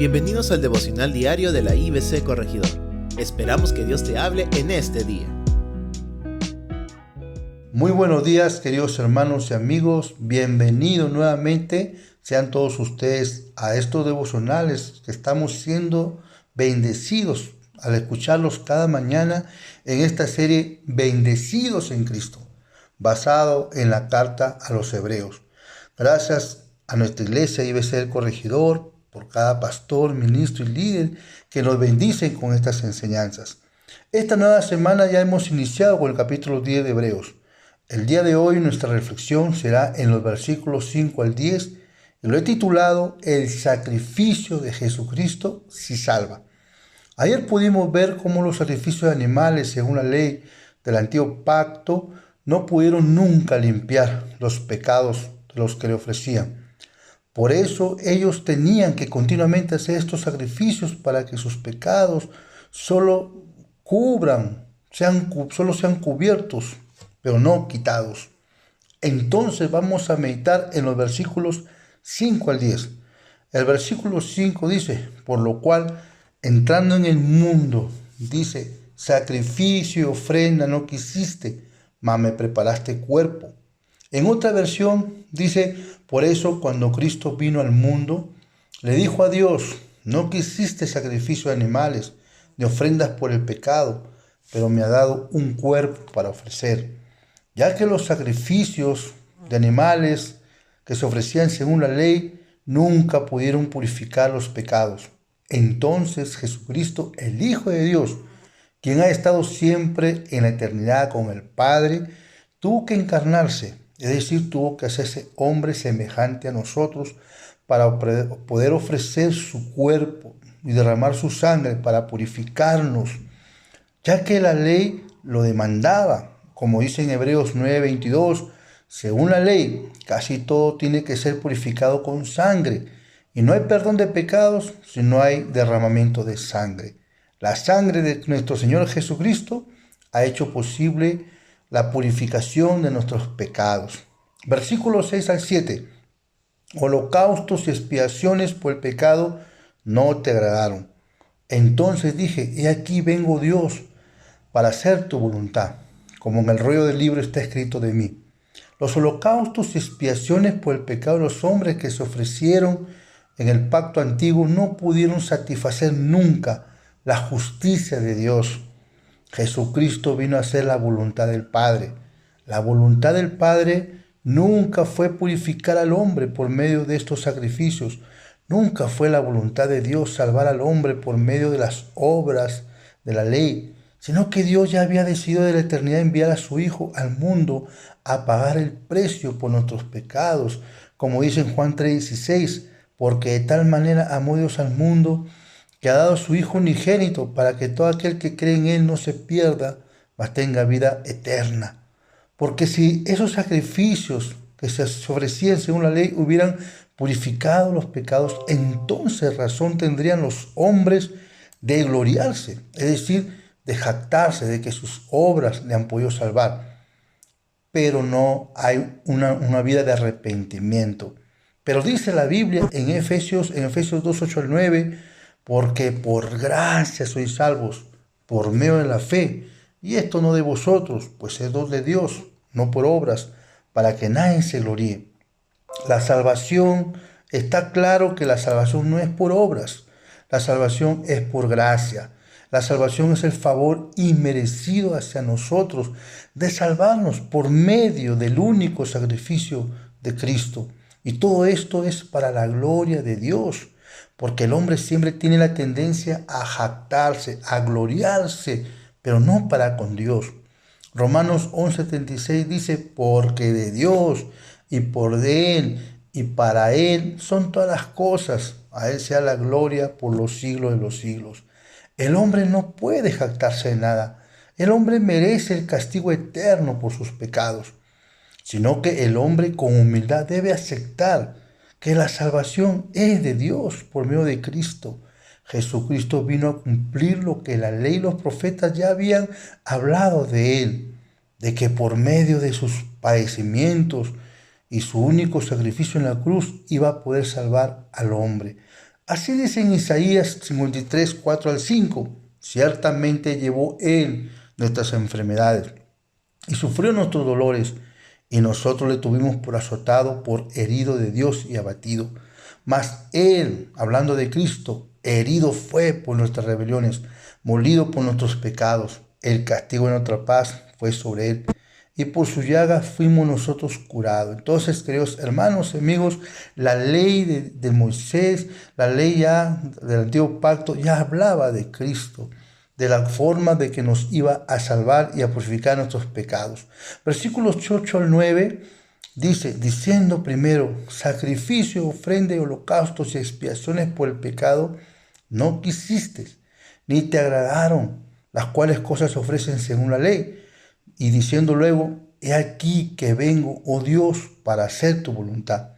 Bienvenidos al devocional diario de la IBC Corregidor. Esperamos que Dios te hable en este día. Muy buenos días, queridos hermanos y amigos. Bienvenidos nuevamente sean todos ustedes a estos devocionales que estamos siendo bendecidos al escucharlos cada mañana en esta serie Bendecidos en Cristo, basado en la carta a los Hebreos. Gracias a nuestra iglesia IBC El Corregidor por cada pastor, ministro y líder que nos bendicen con estas enseñanzas. Esta nueva semana ya hemos iniciado con el capítulo 10 de Hebreos. El día de hoy nuestra reflexión será en los versículos 5 al 10 y lo he titulado El sacrificio de Jesucristo sí salva. Ayer pudimos ver cómo los sacrificios de animales según la ley del antiguo pacto no pudieron nunca limpiar los pecados de los que le ofrecían. Por eso ellos tenían que continuamente hacer estos sacrificios para que sus pecados solo sean cubiertos, pero no quitados. Entonces vamos a meditar en los versículos 5 al 10. El versículo 5 dice, por lo cual, entrando en el mundo, dice, sacrificio y ofrenda no quisiste, mas me preparaste cuerpo. En otra versión dice, por eso cuando Cristo vino al mundo, le dijo a Dios, no quisiste sacrificio de animales, ni ofrendas por el pecado, pero me ha dado un cuerpo para ofrecer. Ya que los sacrificios de animales que se ofrecían según la ley nunca pudieron purificar los pecados. Entonces Jesucristo, el Hijo de Dios, quien ha estado siempre en la eternidad con el Padre, tuvo que encarnarse, es decir, tuvo que hacerse hombre semejante a nosotros para poder ofrecer su cuerpo y derramar su sangre para purificarnos, ya que la ley lo demandaba. Como dice en Hebreos 9:22, según la ley, casi todo tiene que ser purificado con sangre, y no hay perdón de pecados si no hay derramamiento de sangre. La sangre de nuestro Señor Jesucristo ha hecho posible la purificación de nuestros pecados. Versículos 6 al 7. Holocaustos y expiaciones por el pecado no te agradaron. Entonces dije, he aquí vengo Dios para hacer tu voluntad, como en el rollo del libro está escrito de mí. Los holocaustos y expiaciones por el pecado de los hombres que se ofrecieron en el pacto antiguo no pudieron satisfacer nunca la justicia de Dios. Jesucristo vino a hacer la voluntad del Padre. La voluntad del Padre nunca fue purificar al hombre por medio de estos sacrificios. Nunca fue la voluntad de Dios salvar al hombre por medio de las obras de la ley, sino que Dios ya había decidido de la eternidad enviar a su Hijo al mundo a pagar el precio por nuestros pecados, como dice en Juan 3:16, porque de tal manera amó Dios al mundo que ha dado a su Hijo unigénito para que todo aquel que cree en Él no se pierda, mas tenga vida eterna. Porque si esos sacrificios que se ofrecían según la ley hubieran purificado los pecados, entonces razón tendrían los hombres de gloriarse, es decir, de jactarse de que sus obras le han podido salvar. Pero no hay una vida de arrepentimiento. Pero dice la Biblia en Efesios 2:8 al 9, porque por gracia sois salvos, por medio de la fe, y esto no de vosotros, pues es don de Dios, no por obras, para que nadie se gloríe. La salvación, está claro que la salvación no es por obras, la salvación es por gracia. La salvación es el favor inmerecido hacia nosotros de salvarnos por medio del único sacrificio de Cristo. Y todo esto es para la gloria de Dios, porque el hombre siempre tiene la tendencia a jactarse, a gloriarse, pero no para con Dios. Romanos 11:36 dice, porque de Dios y por de Él y para Él son todas las cosas, a Él sea la gloria por los siglos de los siglos. El hombre no puede jactarse de nada. El hombre merece el castigo eterno por sus pecados, sino que el hombre con humildad debe aceptar que la salvación es de Dios por medio de Cristo. Jesucristo vino a cumplir lo que la ley y los profetas ya habían hablado de Él, de que por medio de sus padecimientos y su único sacrificio en la cruz iba a poder salvar al hombre. Así dice en Isaías 53, 4 al 5. Ciertamente llevó Él nuestras enfermedades y sufrió nuestros dolores, y nosotros le tuvimos por azotado, por herido de Dios y abatido. Mas Él, hablando de Cristo, herido fue por nuestras rebeliones, molido por nuestros pecados. El castigo de nuestra paz fue sobre Él, y por su llaga fuimos nosotros curados. Entonces, queridos hermanos, amigos, la ley de Moisés, la ley ya del antiguo pacto, ya hablaba de Cristo, de la forma de que nos iba a salvar y a purificar nuestros pecados. Versículos 8 al 9 dice, diciendo primero, sacrificio, ofrenda, holocaustos y expiaciones por el pecado, no quisiste, ni te agradaron, las cuales cosas se ofrecen según la ley. Y diciendo luego, he aquí que vengo, oh Dios, para hacer tu voluntad.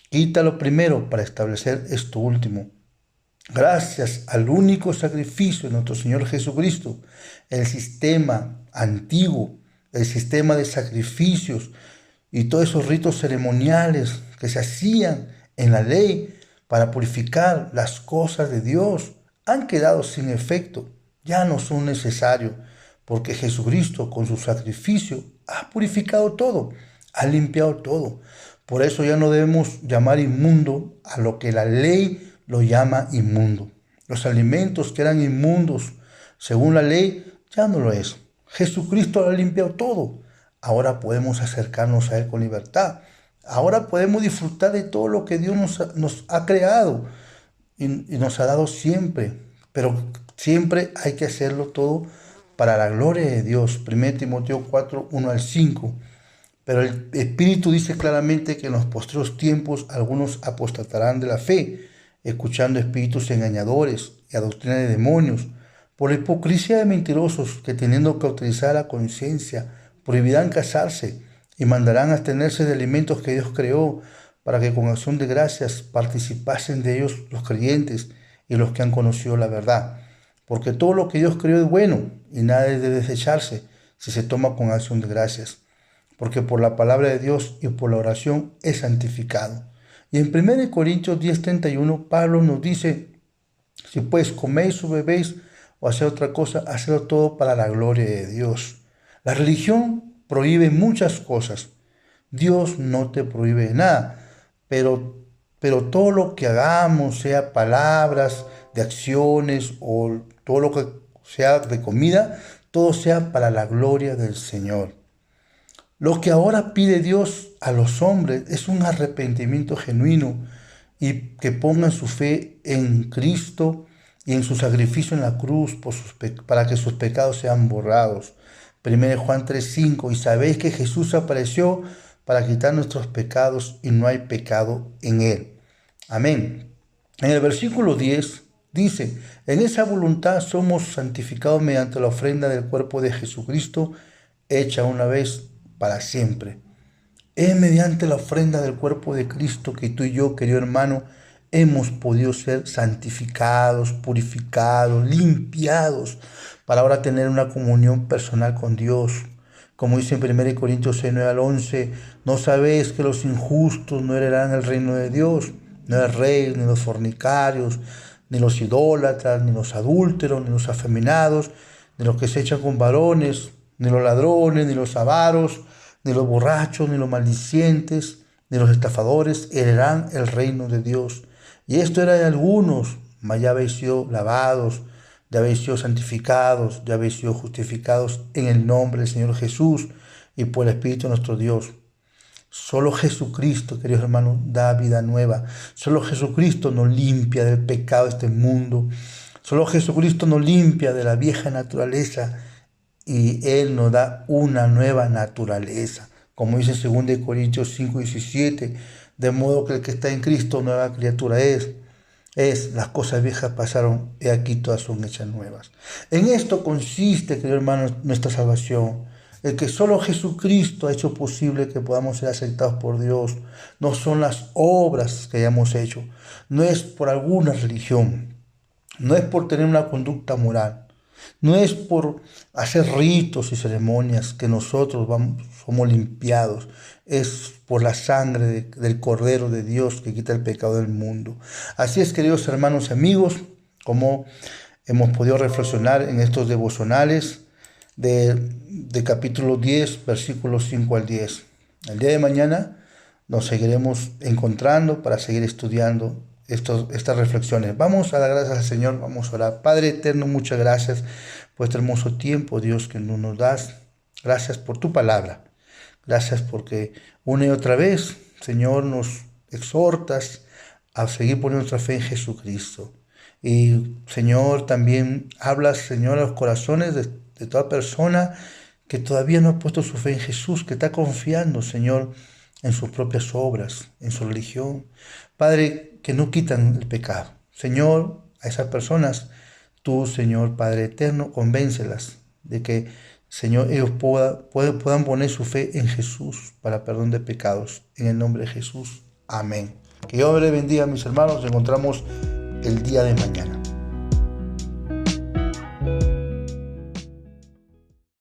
Quítalo primero para establecer esto último. Gracias al único sacrificio de nuestro Señor Jesucristo, el sistema antiguo, el sistema de sacrificios y todos esos ritos ceremoniales que se hacían en la ley para purificar las cosas de Dios, han quedado sin efecto, ya no son necesarios, porque Jesucristo con su sacrificio ha purificado todo, ha limpiado todo. Por eso ya no debemos llamar inmundo a lo que la ley lo llama inmundo. Los alimentos que eran inmundos según la ley ya no lo es. Jesucristo lo ha limpiado todo. Ahora podemos acercarnos a Él con libertad. Ahora podemos disfrutar de todo lo que Dios nos ha creado y nos ha dado siempre. Pero siempre hay que hacerlo todo para la gloria de Dios. 1 Timoteo 4, 1 al 5. Pero el Espíritu dice claramente que en los postreros tiempos algunos apostatarán de la fe, escuchando espíritus engañadores y a doctrina de demonios, por la hipocresía de mentirosos que teniendo cauterizar la conciencia, prohibirán casarse y mandarán abstenerse de alimentos que Dios creó, para que con acción de gracias participasen de ellos los creyentes y los que han conocido la verdad. Porque todo lo que Dios creó es bueno y nada es de desecharse si se toma con acción de gracias. Porque por la palabra de Dios y por la oración es santificado. Y en 1 Corintios 10:31 Pablo nos dice, si pues coméis o bebéis o hacéis otra cosa, hacedlo todo para la gloria de Dios. La religión prohíbe muchas cosas. Dios no te prohíbe nada, pero todo lo que hagamos, sea palabras, de acciones o todo lo que sea de comida, todo sea para la gloria del Señor. Lo que ahora pide Dios a los hombres es un arrepentimiento genuino y que pongan su fe en Cristo y en su sacrificio en la cruz para que sus pecados sean borrados. 1 Juan 3:5, y sabéis que Jesús apareció para quitar nuestros pecados y no hay pecado en Él. Amén. En el versículo 10 dice, en esa voluntad somos santificados mediante la ofrenda del cuerpo de Jesucristo, hecha una vez para siempre. Es mediante la ofrenda del cuerpo de Cristo que tú y yo, querido hermano, hemos podido ser santificados, purificados, limpiados, para ahora tener una comunión personal con Dios. Como dice en 1 Corintios 6, 9 al 11, ¿no sabéis que los injustos no heredarán el reino de Dios? No el rey, ni los fornicarios, ni los idólatras, ni los adúlteros, ni los afeminados, ni los que se echan con varones, ni los ladrones, ni los avaros, ni los borrachos, ni los maldicientes, ni los estafadores heredarán el reino de Dios. Y esto era de algunos, mas ya habéis sido lavados, ya habéis sido santificados, ya habéis sido justificados en el nombre del Señor Jesús y por el Espíritu de nuestro Dios. Solo Jesucristo, queridos hermanos, da vida nueva. Solo Jesucristo nos limpia del pecado de este mundo. Solo Jesucristo nos limpia de la vieja naturaleza y Él nos da una nueva naturaleza. Como dice 2 Corintios 5:17, de modo que el que está en Cristo, nueva criatura es. Las cosas viejas pasaron y aquí todas son hechas nuevas. En esto consiste, queridos hermanos, nuestra salvación. El que solo Jesucristo ha hecho posible que podamos ser aceptados por Dios. No son las obras que hayamos hecho. No es por alguna religión. No es por tener una conducta moral. No es por hacer ritos y ceremonias que nosotros somos limpiados. Es por la sangre del Cordero de Dios que quita el pecado del mundo. Así es, queridos hermanos y amigos, como hemos podido reflexionar en estos devocionales de capítulo 10, versículos 5 al 10. El día de mañana nos seguiremos encontrando para seguir estudiando estas reflexiones. Vamos a dar gracias al Señor, vamos a orar. Padre eterno, muchas gracias por este hermoso tiempo, Dios, que nos das. Gracias por tu palabra. Gracias porque una y otra vez, Señor, nos exhortas a seguir poniendo nuestra fe en Jesucristo. Y, Señor, también hablas, Señor, a los corazones de toda persona que todavía no ha puesto su fe en Jesús, que está confiando, Señor, en sus propias obras, en su religión. Padre, que no quitan el pecado. Señor, a esas personas, tú, Señor, Padre eterno, convéncelas de que, Señor, ellos puedan poner su fe en Jesús para perdón de pecados. En el nombre de Jesús. Amén. Que Dios les bendiga, mis hermanos. Nos encontramos el día de mañana.